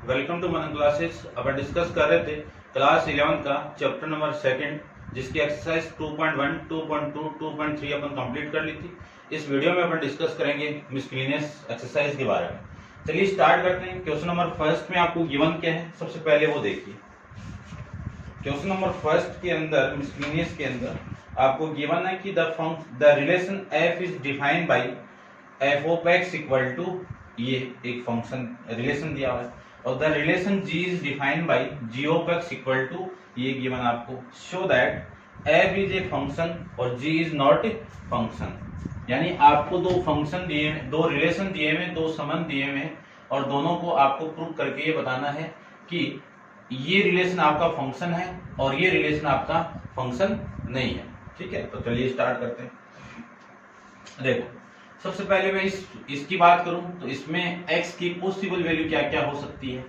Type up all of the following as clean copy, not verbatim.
Welcome to Manan classes. अपन discuss कर रहे थे क्लास 11 का चैप्टर नंबर 2 जिसकी एक्सरसाइज 2.1, 2.2, 2.3 अपन कंप्लीट कर ली थी। इस वीडियो में अपन डिस्कस करेंगे मिसलेनियस एक्सरसाइज के बारे में। चलिए स्टार्ट करते हैं। क्वेश्चन नंबर फर्स्ट में आपको गिवन क्या है सबसे पहले वो देखिए। क्वेश्चन नंबर फर्स्ट के अंदर मिसलेनियस के अंदर आपको गिवन है कि the relation f is defined by f of x equal to, ये एक फंक्शन रिलेशन दिया हुआ है, और द रिलेशन g is defined by g of x equal to, ये गिवन आपको, show that f is a function और g is not a function. यानी आपको दो फंक्शन दिए हैं, दो रिलेशन दिए हुए, दो संबंध दिए हुए हैं, और दोनों को आपको प्रूव करके ये बताना है कि ये रिलेशन आपका फंक्शन है और ये रिलेशन आपका फंक्शन नहीं है। ठीक है, तो चलिए स्टार्ट करते हैं। देखो सबसे पहले मैं इसकी बात करूं तो इसमें x की पॉसिबल वैल्यू क्या क्या हो सकती है।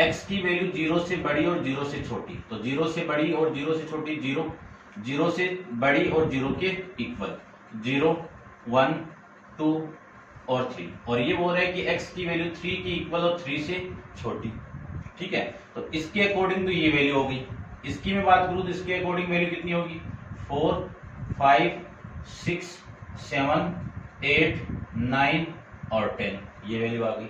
x की वैल्यू 0 से बड़ी और 0 से छोटी, तो 0 से बड़ी और 0 से छोटी 0, 0 से बड़ी और 0 के इक्वल 0, 1, 2 और 3, और ये बोल रहा है कि x की वैल्यू 3 की इक्वल और 3 से छोटी। ठीक है, तो इसके अकॉर्डिंग तो ये वैल्यू होगी। इसकी मैं बात करूं तो इसके अकॉर्डिंग वैल्यू कितनी होगी, 4, 5, 6, 7, 8, 9 और 10, ये वैल्यू आ गई।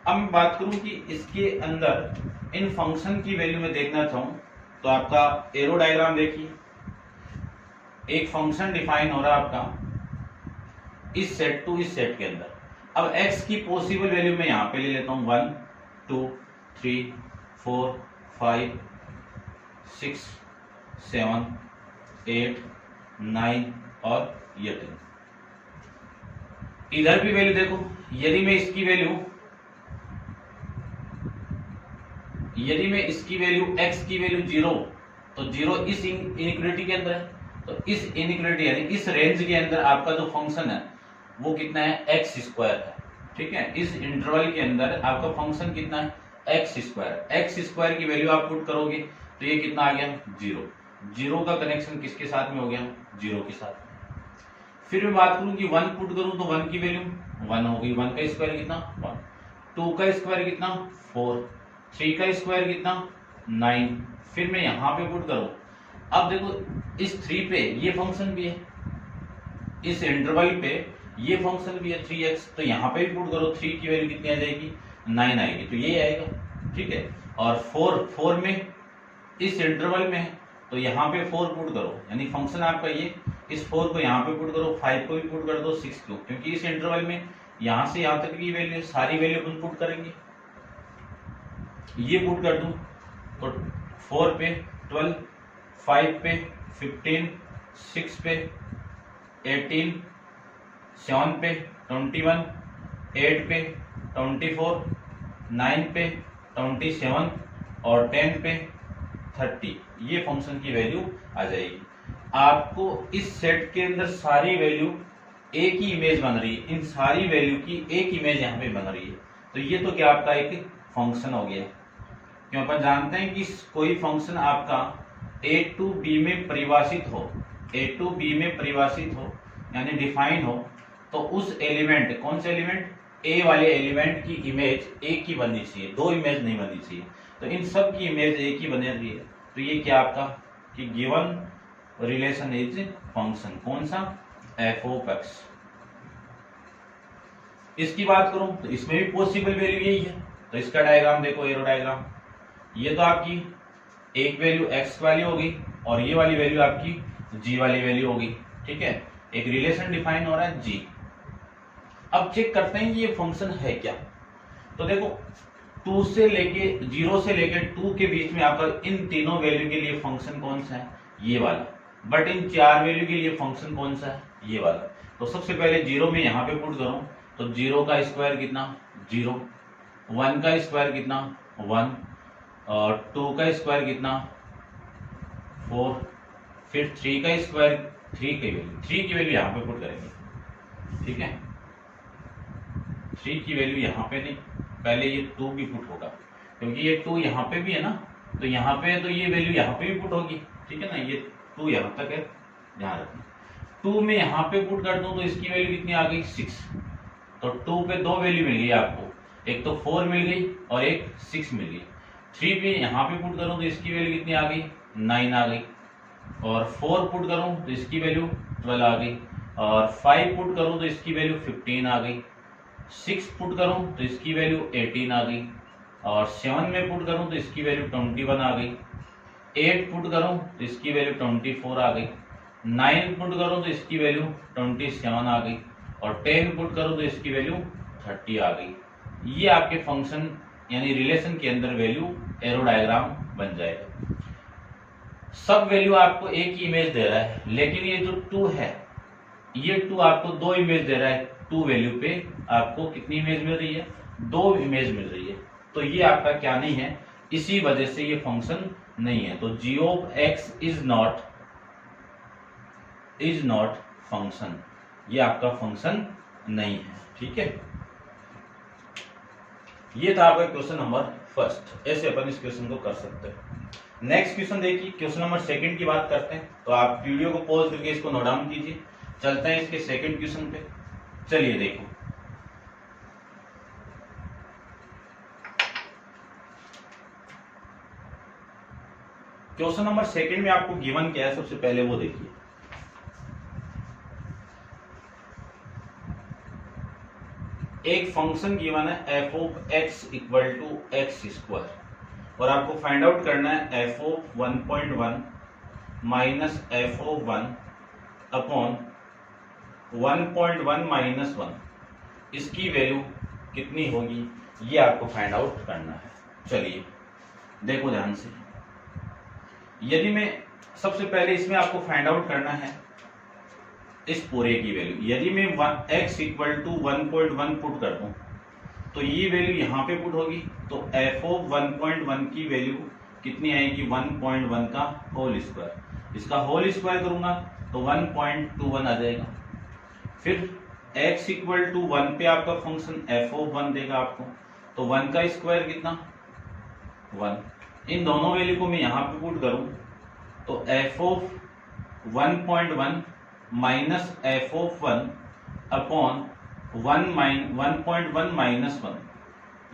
अब मैं बात करूं कि इसके अंदर इन फंक्शन की वैल्यू में देखना चाहूं तो आपका एरो डायग्राम देखिए। एक फंक्शन डिफाइन हो रहा है आपका इस सेट टू इस सेट के अंदर। अब x की पॉसिबल वैल्यू मैं यहां पे ले लेता हूं 1, 2, 3, 4, 5, 6, 7, 8, 9 और ये 10। इधर भी वैल्यू देखो, यदि मैं इसकी वैल्यू x की वैल्यू 0, तो 0 इस इनइक्वालिटी के अंदर है, तो इस इनइक्वालिटी यानी इस रेंज के अंदर आपका जो फंक्शन है वो कितना है, x स्क्वायर है। ठीक है, इस इंटरवल के अंदर आपका फंक्शन कितना है, x स्क्वायर की वैल्यू आप पुट करोगे तो ये कितना आ गया, 0। 0 का कनेक्शन किसके साथ में हो गया, 0 के साथ। फिर मैं बात करूं कि 1 पुट करूं तो 1 की वैल्यू 1 हो गई, 1 का स्क्वायर कितना 1, 2 का स्क्वायर कितना 4, 3 का स्क्वायर कितना 9। फिर मैं यहां पे पुट करूं, अब देखो इस 3 पे ये फंक्शन भी है, इस इंटरवल पे ये फंक्शन भी है 3x, तो यहां पे भी पुट करो, 3 की वैल्यू कितनी आ जाएगी, 9 आएगी, तो ये आएगा। ठीक है, और 4 में इस इंटरवल में है तो यहाँ पे 4 पुट करो, यानी फंक्शन आपका ये, इस 4 को यहाँ पे पुट करो, 5 को भी पुट कर दो, 6 को, क्योंकि इस इंटरवल में यहाँ से यहाँ तक की वैल्यू, सारी वैल्यू अपन पुट करेंगे। ये पुट कर दूं तो 4 पे 12, 5 पे 15, 6 पे 18, 7 पे 21, 8 पे 24, 9 पे 27 और 10 पे 30, ये फंक्शन की वैल्यू आ जाएगी। आपको इस सेट के अंदर सारी वैल्यू एक ही इमेज बन रही है, इन सारी वैल्यू की एक इमेज यहाँ पे बन रही है, तो ये तो क्या आपका एक फंक्शन हो गया। क्यों, अपन जानते हैं कि कोई फंक्शन आपका a टू b में परिभाषित हो, यानी डिफाइन हो, तो उस एलिमेंट, कौन से एलिमेंट, a वाले एलिमेंट की इमेज एक ही बननी चाहिए, दो इमेज नहीं बननी चाहिए, तो इन सब की इमेज एक ही बने रही है। तो ये क्या आपका कि गिवन रिलेशन इज फंक्शन, कौन सा, f ऑफ x। इसकी बात करूं तो इसमें भी पॉसिबल वैल्यू यही है, तो इसका डायग्राम देखो, एरो डायग्राम, ये तो आपकी एक वैल्यू x वाली होगी और ये वाली वैल्यू आपकी g वाली वैल्यू होगी। ठीक है, एक रिलेशन डिफाइन हो रहा है g। अब चेक करते हैं कि ये फंक्शन है क्या। तो देखो 0 से लेके 2 के बीच में आपका इन तीनों वैल्यू के लिए फंक्शन कौन सा है, ये वाला, बट इन 4 वैल्यू के लिए फंक्शन कौन सा है, ये वाला। तो सबसे पहले 0 में यहाँ पे पुट करूं तो 0 का स्क्वायर कितना 0, 1 का स्क्वायर कितना 1, और 2 का स्क्वायर कितना 4, फिर 3 का स्क्वायर 3 की वैल्यू यहाँ पे पुट करेंगे। ठीक है, 3 की वैल्यू यहाँ पे नहीं, पहले ये 2 भी पुट होगा, क्योंकि ये 2 यहाँ पे भी है ना, तो यहाँ पे तो ये वैल्यू यहाँ पे भी पुट होगी। ठीक है ना, ये 2 यहाँ तक है, ध्यान रखना। 2 में यहाँ पे पुट कर दूं तो इसकी वैल्यू कितनी आ गई 6, तो 2 पे 2 वैल्यू मिल गई आपको। एक तो 4 मिल गई और एक 6 मिल गई। 3 भी यहाँ पे पुट करूँ तो इसकी वैल्यू कितनी आ गई, 9 आ गई। और 4 पुट करूँ तो इसकी वैल्यू 12 आ गई। और 5 पुट करूँ तो इसकी वैल्यू 15 आ गई। 6 पुट करूँ तो इसकी वैल्यू 18 आ गई। और 7 में पुट करूँ तो इसकी वैल्यू 21 आ गई। 8 पुट करूँ तो इसकी वैल्यू 24 आ गई। 9 पुट करूँ तो इसकी वैल्यू 27 आ गई। और 10 पुट करूँ तो इसकी वैल्यू 30 आ गई। ये आपके फंक्शन यानी रिलेशन के अंदर वैल्यू एरो डायग्राम बन जाएगा। सब वैल्यू आपको एक ही इमेज दे रहा है, लेकिन ये जो 2 है, ये 2 आपको 2 इमेज दे रहा है। 2 वैल्यू पे आपको कितनी इमेज मिल रही है, 2 इमेज मिल रही है। तो ये आपका क्या नहीं है, इसी वजह से ये फंक्शन नहीं है। तो g of x is not function, ये आपका फंक्शन नहीं है। ठीक है, ये था आपका क्वेश्चन नंबर फर्स्ट। ऐसे अपन इस क्वेश्चन को कर सकते हैं। नेक्स्ट क्वेश्चन देखिए, क्वेश्चन नंबर सेकंड की बात करते हैं। तो आप वीडियो को पॉज करके इसको नोट डाउन कीजिए। चलते हैं इसके सेकंड क्वेश्चन पे। चलिए देखो, क्वेश्चन नंबर सेकंड में आपको गिवन क्या है, सबसे पहले वो देखिए। एक फंक्शन गिवन है f of x equal to x square और आपको फाइंड आउट करना है f of 1.1 minus f of 1 upon 1.1 minus 1, इसकी वैल्यू कितनी होगी, ये आपको फाइंड आउट करना है। चलिए देखो ध्यान से। यदि मैं सबसे पहले इसमें आपको फाइंड आउट करना है इस पूरे की वैल्यू। यदि मैं x इक्वल टू 1.1 पुट कर दूं तो ये वैल्यू यहाँ पे पुट होगी, तो f ऑफ 1.1 की वैल्यू कितनी आएगी, 1.1 का होल स्क्वायर। इसका होल स्क्वायर करूंगा तो 1.21 आ जाएगा। फिर x इक्वल टू 1 पे आपका फंक्शन f ऑफ 1 देगा आपको, तो 1 का स्क्वायर कितना, 1। इन दोनों वैल्यू को मैं यहाँ पे पुट करूं तो f of 1.1 minus f of 1 upon 1.1 minus 1,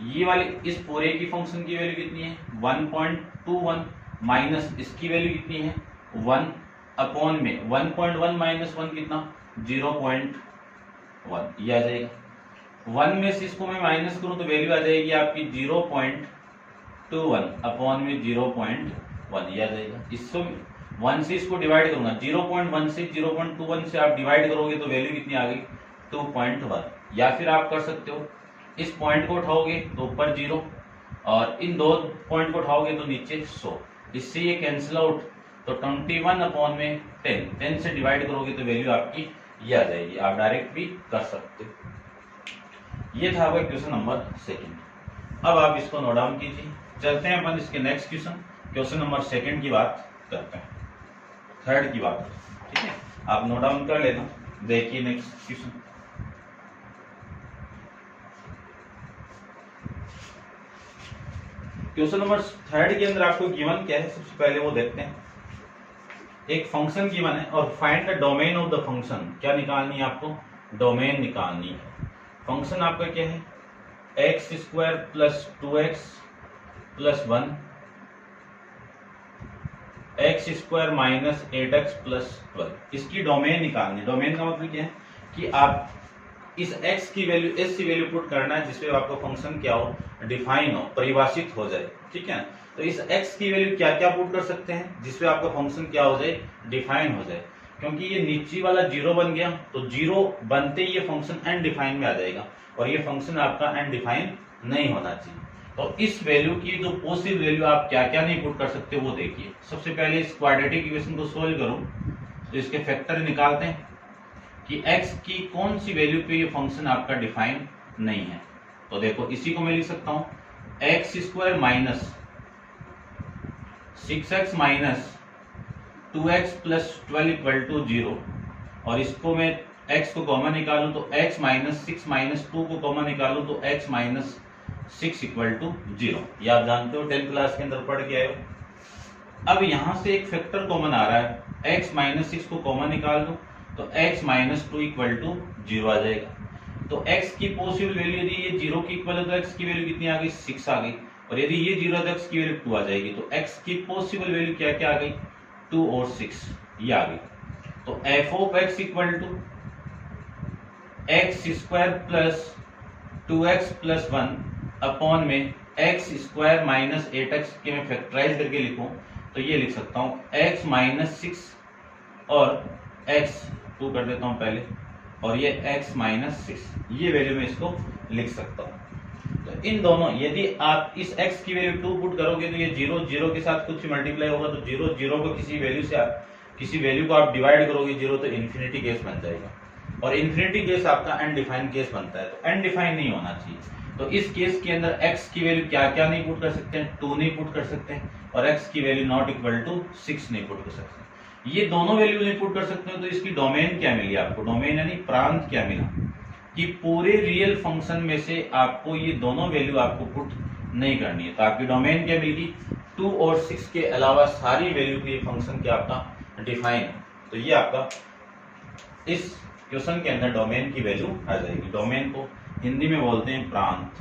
ये वाली इस पूरे की फंक्शन की वैल्यू कितनी है, 1.21 माइनस इसकी वैल्यू कितनी है, 1 अपॉन में 1.1 माइनस 1 कितना, 0.1, ये आ जाएगा। 1 में से इसको मैं माइनस करूं तो वैल्यू आ जाएगी आपकी 0.21 अपॉन में 0.1, ये आ जाएगा। इसको 1 से इसको डिवाइड करूंगा, 0.1 से 0.21 से आप डिवाइड करोगे तो वैल्यू कितनी आ गई, 2.1। या फिर आप कर सकते हो इस पॉइंट को उठाओगे तो ऊपर 0 और इन दो पॉइंट को उठाओगे तो नीचे 100, इससे ये कैंसिल आउट, तो 21 अपॉन में 10 से डिवाइड करोगे तो वैल्यू आपकी ये आ जाएगी। आप डायरेक्ट भी कर सकते हो। ये था आपका क्वेश्चन नंबर सेकंड। अब आप इसको नोट डाउन कीजिए। चलते हैं अपन इसके नेक्स्ट क्वेश्चन नंबर सेकंड की बात करते हैं, थर्ड की बात। ठीक है, आप नोट डाउन कर लेना। देखिए next question, question number third के अंदर आपको गिवन क्या है, सबसे पहले वो देखते हैं। एक फंक्शन गिवन है और find the domain of the function, क्या निकालनी है आपको, डोमेन निकालनी है। फंक्शन आपका क्या है, x square plus 2x plus 1, x square minus 8x plus 12, इसकी डोमेन निकालनी है। डोमेन का मतलब क्या है कि आप इस x की वैल्यू ऐसी वैल्यू पुट करना है जिसपे आपका फंक्शन क्या हो, डिफाइन हो, परिभाषित हो जाए। ठीक है, तो इस x की वैल्यू क्या क्या पुट कर सकते हैं जिसपे आपका फंक्शन क्या हो जाए, डिफाइन हो जाए। क्योंकि ये नीचे वाला 0 बन गया तो 0 बनते ही ये फंक्शन अनडिफाइन में आ जाएगा और ये फंक्शन आपका अनडिफाइन नहीं होना चाहिए। तो इस वैल्यू की जो पॉसिबल वैल्यू आप क्या क्या नहीं पुट कर सकते वो देखिए। सबसे पहले इस क्वाड्रेटिक इक्वेशन को सोल्व करूं तो इसके फैक्टर निकालते हैं कि x की कौन सी वैल्यू पे ये फंक्शन आपका डिफाइन नहीं है। तो देखो इसी को मैं लिख सकता हूं x square minus 6x minus 2x plus 12 equal to 0, और इसको मैं x को कॉमन निकालूं तो x माइनस 6 माइनस 2 को कॉमन निकालूं तो x माइनस 6 इक्वल टू 0। ये आप जानते हो 10th क्लास के अंदर पढ़ के आए हो। अब यहां से एक फैक्टर कॉमन आ रहा है, x माइनस 6 को कॉमन निकाल दो तो x माइनस 2 इक्वल टू 0 आ जाएगा। तो x की पॉसिबल वैल्यू यदि ये 0 के इक्वल है तो x की वैल्यू कितनी आ गई, 6 आ गई। और यदि ये 0 है तो x की वैल्यू 2 आ जाएगी। तो x की पॉसिबल वैल्यू क्या क्या आ गई, 2 और 6 ये आ गई। तो f of x equal to x square plus 2x plus 1 upon में एक्स स्क्वायर माइनस 8x के मैं फैक्टराइज करके लिखूं तो ये लिख सकता हूं x माइनस 6 और x 2 कर देता हूं पहले, और ये x माइनस 6 ये वैल्यू में इसको लिख सकता हूं। तो इन दोनों, यदि आप इस x की वैल्यू 2 पुट करोगे तो ये 0 0 के साथ कुछ मल्टीप्लाई होगा, तो 0 0 को किसी वैल्यू से किसी वैल्यू को आप डिवाइड करोगे 0 तो इन्फिनिटी केस बन जाएगा, और इन्फिनिटी केस आपका अनडिफाइंड केस बनता है। तो अनडिफाइंड नहीं होना चाहिए। तो इस केस के अंदर x की वैल्यू क्या क्या नहीं पुट कर सकते हैं, 2 नहीं पुट कर सकते हैं, और x की वैल्यू नॉट इक्वल टू 6 नहीं पुट कर सकते। ये दोनों वैल्यू नहीं पुट कर सकते हो तो इसकी डोमेन क्या मिली आपको, डोमेन यानी प्रांत क्या मिला, कि पूरे रियल फंक्शन में से आपको ये दोनों वैल्यू आपको पुट नहीं करनी है। तो आपकी डोमेन क्या मिलेगी, 2 और 6 के अलावा सारी वैल्यू के फंक्शन क्या आपका डिफाइन है। तो ये आपका इस क्वेश्चन के अंदर डोमेन की वैल्यू आ जाएगी। डोमेन को हिंदी में बोलते हैं प्रांत,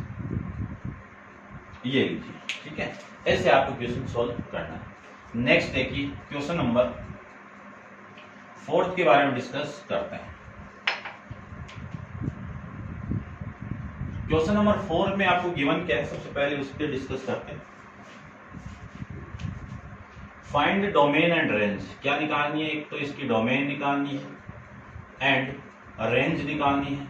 ये लीजिए, ठीक है। ऐसे आपको क्वेश्चन सॉल्व करना है। नेक्स्ट देखिए क्वेश्चन नंबर 4 के बारे में डिस्कस करते हैं। क्वेश्चन नंबर 4 में आपको गिवन क्या है, सबसे पहले उस पर डिस्कस करते हैं। फाइंड डोमेन एंड रेंज, क्या निकालनी है, एक तो इसकी डोमेन निकालनी है एंड रेंज निकालनी है,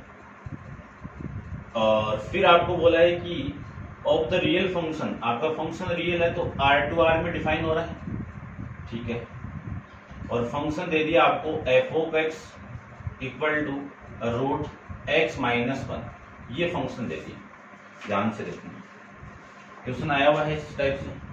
और फिर आपको बोला है कि ऑफ द रियल फंक्शन, आपका फंक्शन रियल है तो R2R में डिफाइन हो रहा है, ठीक है। और फंक्शन दे दिया आपको f of x equal to root x minus 1, ये फंक्शन दे दिया। ध्यान से देखना, क्वेश्चन आया हुआ है इस टाइप से।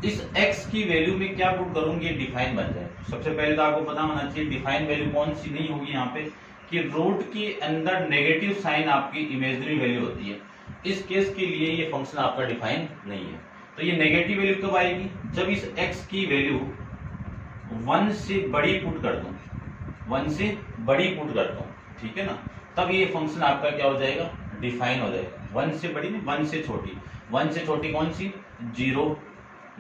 इस x की वैल्यू में क्या पुट करूंगी, डिफाइन बन जाए। सबसे पहले तो आपको पता होना चाहिए डिफाइन वैल्यू कौन सी नहीं होगी यहाँ पे, कि रूट के अंदर नेगेटिव साइन आपकी इमेजिनरी वैल्यू होती है। इस केस के लिए ये फंक्शन आपका डिफाइन नहीं है। तो ये नेगेटिव वैल्यू कब आएगी, जब इस x की वैल्यू 1 से बड़ी पुट कर दूं, 1 से बड़ी पुट कर दूं, ठीक है ना, तब ये फंक्शन आपका क्या हो जाएगा, डिफाइन हो जाएगा। 1 से बड़ी नहीं, 1 से छोटी। 1 से छोटी कौन सी, 0,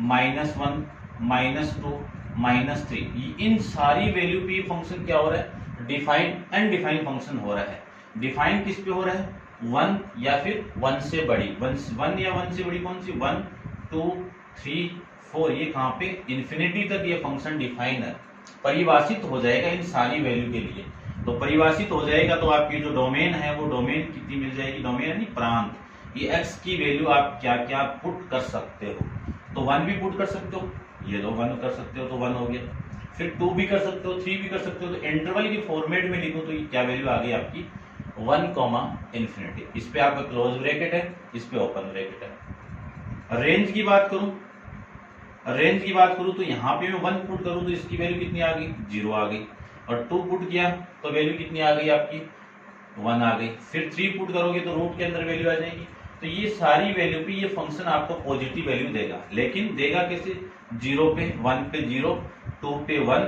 -1, -2, -3, इन सारी वैल्यू पे फंक्शन क्या हो रहा है, डिफाइन अनडिफाइन फंक्शन हो रहा है। डिफाइन किस पे हो रहा है, 1 या फिर 1 से बड़ी, 1 या 1 से बड़ी कौन सी, 1, 2, 3, 4, ये कहाँ पे इन्फिनिटी तक ये फंक्शन डिफाइन है, परिभाषित हो जाएगा इन सारी वैल्यू के लिए। तो परिभाषित हो जाएगा तो आपकी जो डोमेन है वो डोमेन कितनी मिल जाएगी, डोमेन यानी प्रांत। ये x की वैल्यू आप क्या क्या पुट कर सकते हो, तो 1 भी पुट कर सकते हो, ये दो 1 कर सकते हो तो 1 हो गया, फिर 2 भी कर सकते हो, 3 भी कर सकते हो। तो इंटरवल के फॉर्मेट में लिखो तो ये क्या वैल्यू आ गई आपकी, 1, इन्फिनिटी। इस पे आपका क्लोज ब्रैकेट है, इस पे ओपन ब्रैकेट है। रेंज की बात करूं, रेंज की बात करूं तो यहाँ पे मैं 1 पुट करूं तो इसकी वैल्यू कितनी आ गई, 0 आ गई, और 2 पुट किया तो वैल्यू कितनी आ गई आपकी, 1 आ गई, फिर 3 पुट करोगे तो रूट के अंदर वैल्यू आ जाएगी। तो ये सारी वैल्यू पे ये फंक्शन आपको पॉजिटिव वैल्यू देगा, लेकिन देगा कैसे, 0 पे 1 पे 0, 2 पे 1,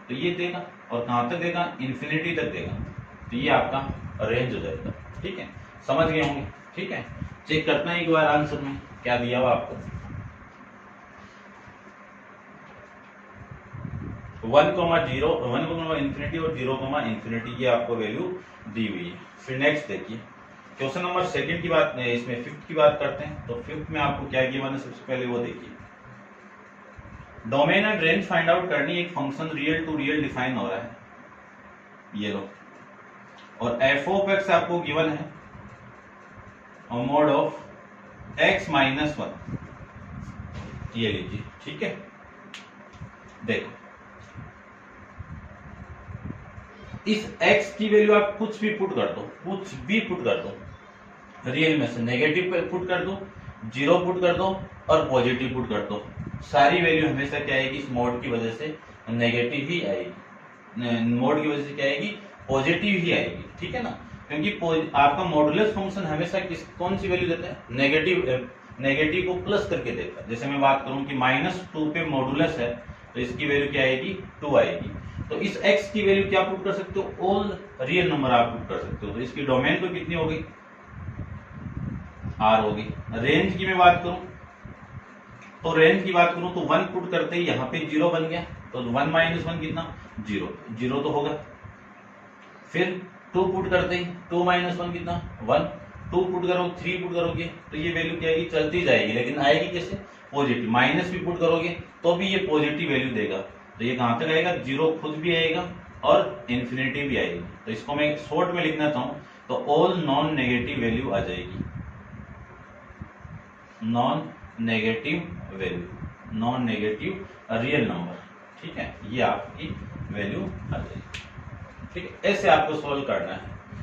तो ये देगा, और कहां तक देगा, इन्फिनिटी तक देगा। तो ये आपका रेंज हो जाएगा, ठीक है, समझ गए होंगे, ठीक है। चेक करते हैं एक बार आंसर में क्या दिया हुआ आपको, 1,0, 1, इन्फिनिटी और 0, इन्फिनिटी, ये आपको वैल्यू दी हुई है। फिर नेक्स्ट देखिए क्वेश्चन नंबर 2 की बात, इसमें 5th की बात करते हैं। तो 5th में आपको क्या गिवन है, सबसे पहले वो देखिए, domain and range find out करनी। एक function real to real define हो रहा है, ये लो, और f ऑफ x आपको गिवन है मोड ऑफ x माइनस 1, ये लीजिए, ठीक है। देखो इस x की वैल्यू आप कुछ भी पुट कर दो, कुछ भी पुट कर दो, रियल में से नेगेटिव पुट कर दो, 0 पुट कर दो, और पॉजिटिव पुट कर दो, सारी वैल्यू हमेशा क्या आएगी, इस मोड की वजह से नेगेटिव ही आएगी, मोड की वजह से क्या आएगी, पॉजिटिव ही आएगी, ठीक है ना, क्योंकि आपका मॉडुलस फंक्शन हमेशा कौन सी वैल्यू देता है, नेगेटिव को प्लस करके देता है। जैसे मैं बात करूं कि -2 पे मॉडुलस है तो इसकी वैल्यू क्या आएगी, 2 आएगी। तो इस x की वैल्यू क्या पुट कर सकते हो, ऑल रियल नंबर आप पुट कर सकते हो। तो इसकी डोमेन तो कितनी हो गई, r हो गई। रेंज की मैं बात करूं तो रेंज की बात करूं तो 1 पुट करते ही यहाँ पे 0 बन गया, तो 1 माइनस 1 कितना, 0, 0 तो होगा। फिर 2 पुट करते ही 2 माइनस 1 कितना, 1, 2 पुट करो, 3 पुट करोगे तो ये वैल्यू क्या आएगी, चलती जाएगी, लेकिन आएगी कैसे, पॉजिटिव। माइनस भी पुट करोगे तो भी ये पॉजिटिव वैल्यू देगा। तो ये कहां तक आएगा, 0 खुद भी आएगा और इन्फिनिटी भी आएगी। तो इसको मैं शॉर्ट में लिखना चाहूं तो ऑल नॉन नेगेटिव वैल्यू आ जाएगी, non negative value, non negative real number, ठीक है, ये आपकी वैल्यू आ जाएगी। ठीक है, ऐसे आपको सोल्व करना है।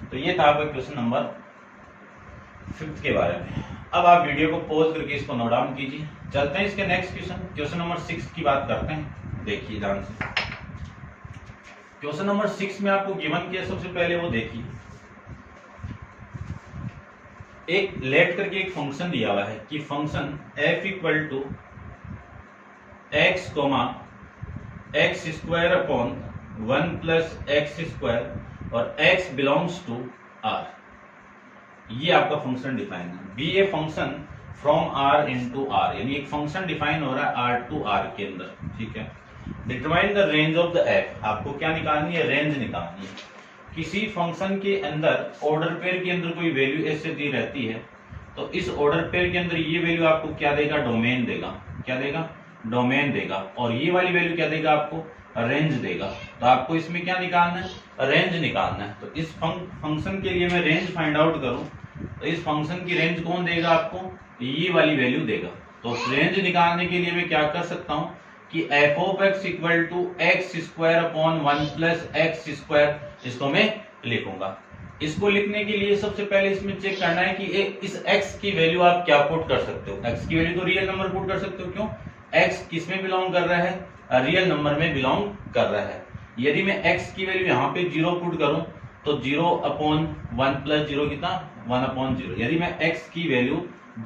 तो ये था आपका क्वेश्चन नंबर 5 के बारे में। अब आप वीडियो को पॉज करके इसको नोट डाउन कीजिए। चलते हैं इसके नेक्स्ट क्वेश्चन, क्वेश्चन नंबर 6 की बात करते हैं। देखिए ध्यान से, क्वेश्चन नंबर 6 में आपको गिवन किया, सबसे पहले वो देखिए, एक लेट करके एक फंक्शन दिया हुआ है कि function f equal to x comma x square upon 1 plus x square और x बिलोंग्स टू r, ये आपका फंक्शन डिफाइन है। Be a function from r into r, यानी एक फंक्शन डिफाइन हो रहा है r टू r के अंदर, ठीक है। Determine the range of the f, आपको क्या निकालनी है, रेंज निकालनी है। किसी फंक्शन के अंदर ऑर्डर पेयर के अंदर कोई वैल्यू ऐसे दी रहती है, तो इस ऑर्डर पेयर के अंदर ये वैल्यू आपको क्या देगा, डोमेन देगा। क्या देगा, डोमेन देगा। और ये वाली वैल्यू क्या देगा आपको, रेंज देगा। तो आपको इसमें क्या निकालना है, रेंज निकालना है। तो इस फंक्शन के लिए मैं रेंज फाइंड आउट करूं तो इस फंक्शन की रेंज कौन देगा आपको, ये वाली वैल्यू देगा। तो रेंज निकालने के लिए मैं क्या कर सकता हूं कि f of x equal to x square upon 1 plus x square, इसको मैं लिखूंगा। इसको लिखने के लिए सबसे पहले इसमें चेक करना है कि इस x की वैल्यू आप क्या पुट कर सकते हो। x की वैल्यू तो रियल नंबर पुट कर सकते हो, क्यों, x किस में बिलोंग कर रहा है, रियल नंबर में बिलोंग कर रहा है। यदि मैं x की वैल्यू यहाँ पे 0 पुट करूं तो 0 अपॉन 1 प्लस 0 कितना, 1 अपॉन 0। यदि मैं x की वैल्यू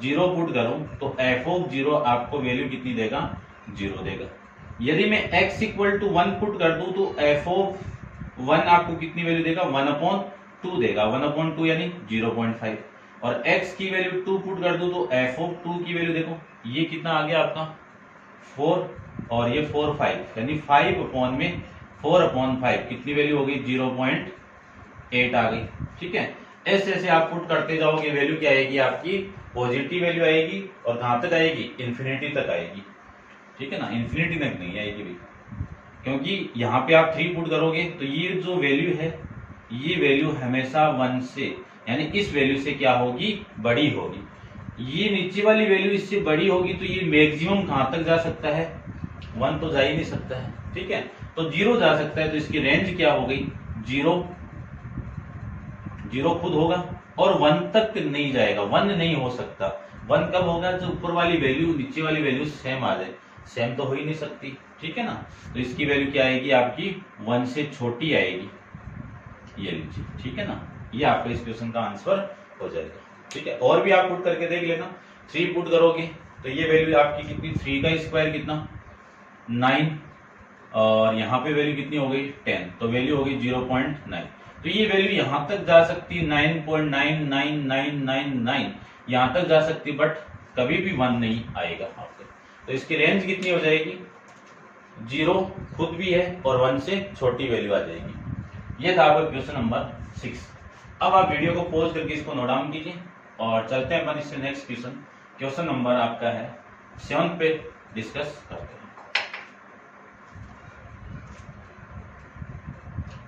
0 पुट करूं तो f ऑफ 0 आपको वैल्यू कितनी देगा, 0 देगा। यदि मैं x इक्वल टू 1 पुट कर दूं तो f ऑफ 1 आपको कितनी वैल्यू देगा, 1 अपॉन 2 देगा। 1 अपॉन 2 यानी 0.5। और x की वैल्यू 2 पुट कर दूं तो f ऑफ 2 की वैल्यू देखो, ये कितना आ गया आपका 4 और ये 4 5, यानी 5 अपॉन में 4 अपॉन 5 कितनी वैल्यू हो गई, 0.8 आ गई। ठीक है, ऐसे ऐसे आप पुट करते जाओगे, वैल्यू क्या आएगी आपकी, पॉजिटिव वैल्यू आएगी। और कहां तक आएगी, इन्फिनिटी तक आएगी। ठीक है ना, इन्फिनिटी तक नहीं आएगी भाई, क्योंकि यहाँ पे आप 3 पुट करोगे तो ये जो वैल्यू है, ये वैल्यू हमेशा 1 से, यानी इस वैल्यू से क्या होगी, बड़ी होगी। ये नीचे वाली वैल्यू इससे बड़ी होगी तो ये मैक्सिमम कहां तक जा सकता है, 1 तो जा ही नहीं सकता है। ठीक है, तो 0 जा सकता है। तो इसकी रेंज क्या हो गई, 0 खुद होगा और 1 तक नहीं जाएगा, 1 नहीं हो सकता। 1 कब होगा, जो ऊपर वाली वैल्यू नीचे वाली वैल्यू सेम आ जाए। सेम तो हो ही नहीं सकती। ठीक है ना, तो इसकी वैल्यू क्या आएगी आपकी, 1 से छोटी आएगी, ये लीजिए। ठीक है ना, ये आपका इस क्वेश्चन का आंसर हो जाएगा। ठीक है, और भी आप पुट करके देख लेना। 3 पुट करोगे तो ये वैल्यू आपकी कितनी, 3 का स्क्वायर कितना, 9, और यहाँ पे वैल्यू कितनी हो गई, 10, तो वैल्यू हो गई 0.9। तो ये वैल्यू यहां तक जा सकती है, 9.9999 यहां तक जा सकती, बट कभी भी 1 नहीं आएगा आपका। तो इसकी रेंज कितनी हो जाएगी, 0 खुद भी है और 1 से छोटी वैल्यू आ जाएगी। ये था आपका क्वेश्चन नंबर 6। अब आप वीडियो को पॉज करके इसको नोट डाउन कीजिए और चलते हैं अपन इससे नेक्स्ट क्वेश्चन। क्वेश्चन नंबर आपका है 7 पे डिस्कस करते हैं।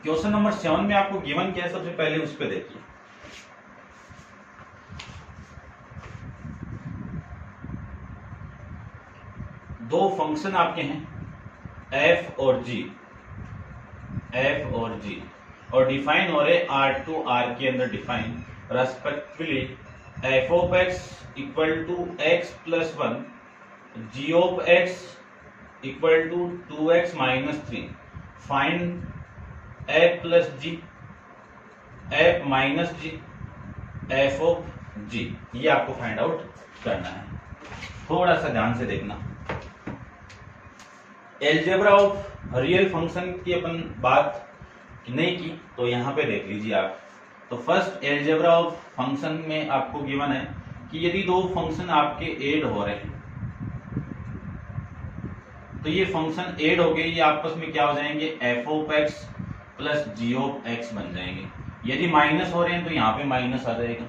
क्वेश्चन नंबर 7 में आपको गिवन क्या है, सबसे पहले उस पे देखिए। दो फंक्शन आपके हैं f और g, और डिफाइन हो रहे r टू r के अंदर define respectively f of x equal to x plus 1, g of x equal to 2x minus 3, find f plus g, f minus g, f of g। ये आपको find out करना है। थोड़ा सा ध्यान से देखना। एलजेब्रा ऑफ रियल फंक्शन की अपन बात नहीं की, तो यहाँ पे देख लीजिए आप। तो फर्स्ट एलजेब्रा ऑफ फंक्शन में आपको गिवन है कि यदि दो फंक्शन आपके ऐड हो रहे हैं, तो ये फंक्शन ऐड हो गए, ये आपस में क्या हो जाएंगे, f of x plus g of x बन जाएंगे। यदि माइनस हो रहे हैं तो यहाँ पे माइनस आ जाएगा।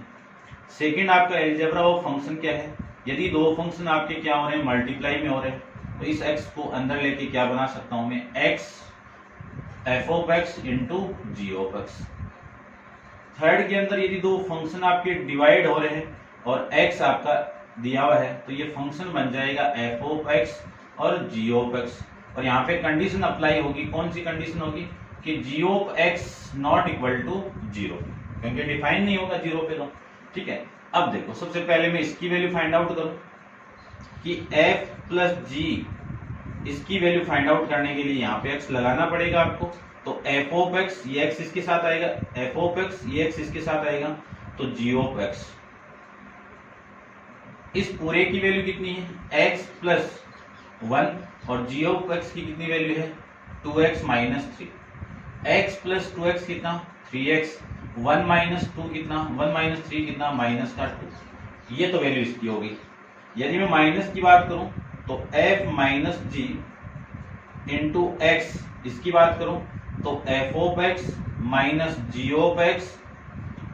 सेकेंड आपका एलजेब्रा ऑफ फंक्शन क्या है, यदि दो फंक्शन आपके क्या हो रहे हैं, मल्टीप्लाई में हो रहे हैं, तो इस x को अंदर लेके क्या बना सकता हूं मैं, x f of x into g of x. Third के अंदर यदि दो फंक्शन आपके डिवाइड हो रहे हैं और x आपका दिया हुआ है, तो ये फंक्शन बन जाएगा एफ ऑफ एक्स और जी ऑफ एक्स। और यहाँ पे कंडीशन अप्लाई होगी, कौन सी कंडीशन होगी, कि g of x not equal to zero, क्योंकि डिफाइन नहीं होगा जीरो पे तो। ठीक है, अब देखो सबसे पहले मैं इसकी वैल्यू फाइंड आउट करूं कि f प्लस जी, इसकी वैल्यू फाइंड आउट करने के लिए यहाँ पे x लगाना पड़ेगा आपको। तो f ऑफ x, ये x इसके साथ आएगा, f ऑफ x ये x इसके साथ आएगा, तो g ऑफ x। इस पूरे की वैल्यू कितनी है, x प्लस 1, और g ऑफ x की कितनी वैल्यू है, 2x minus 3। x plus 2x कितना, 3x, 1 माइनस 2 कितना, 1 माइनस 3 कितना, माइनस का 2। ये तो वैल्यू इसकी होगी। यदि मैं माइनस की बात करूं तो f माइनस जी इंटू एक्स, इसकी बात करूं तो f of x minus g of x.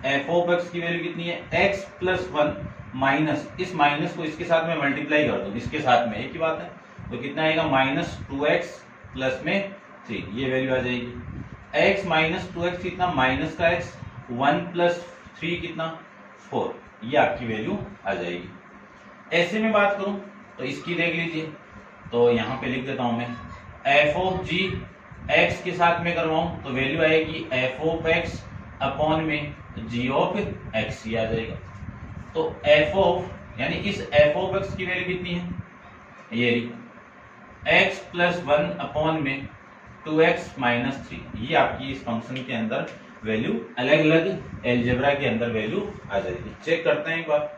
f of x की वैल्यू कितनी है, x प्लस 1 माइनस, इस माइनस को इसके साथ में मल्टीप्लाई कर दो, इसके साथ में एक ही बात है, तो कितना आएगा, माइनस 2x प्लस में 3, ये वैल्यू आ जाएगी। x माइनस 2x कितना, माइनस का x, 1 प्लस 3 कितना, 4, ये आपकी वैल्यू आ जाएगी। ऐसे में बात करूं तो इसकी देख लीजिए, तो यहाँ पे लिख देता हूं मैं, एफ ऑफ जी एक्स के साथ में करवाऊं तो वैल्यू आएगी एफ ऑफ एक्स अपॉन में जी ऑफ एक्स, ये आ जाएगा। तो एफ ऑफ, यानी इस एफ ऑफ एक्स की वैल्यू कितनी है, ये एक्स प्लस 1 अपॉन में 2x माइनस 3, ये आपकी इस फंक्शन के अंदर वैल्यू अलग अलग एलजेब्रा के अंदर वैल्यू आ जाएगी। चेक करते हैं एक बार।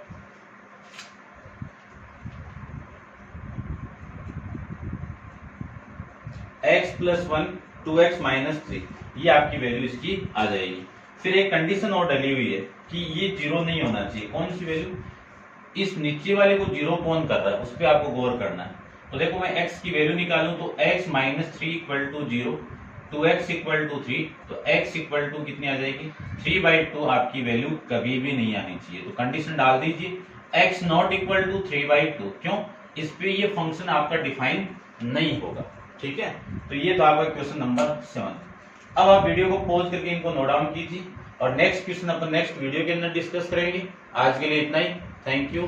x प्लस 1 2x माइनस 3, ये आपकी वैल्यू इसकी आ जाएगी। फिर एक कंडीशन और डली हुई है कि ये जीरो नहीं होना चाहिए, कौन सी वैल्यू, इस नीचे वाले को जीरो कौन कर रहा है उस पर आपको गौर करना है। तो देखो मैं x की वैल्यू निकालूं तो x minus 3 equal to 0, 2x equal to 3, तो x इक्वल टू कितनी आ जाएगी, 3/2 आपकी वैल्यू कभी भी नहीं आनी चाहिए। तो कंडीशन डाल दीजिए x नॉट इक्वल टू 3/2, क्यों, इस पे ये फंक्शन आपका डिफाइन नहीं होगा। ठीक है, तो ये तो आपका क्वेश्चन नंबर 7। अब आप वीडियो को पॉज करके इनको नोट डाउन कीजिए और नेक्स्ट क्वेश्चन अपन नेक्स्ट वीडियो के अंदर डिस्कस करेंगे। आज के लिए इतना ही, थैंक यू।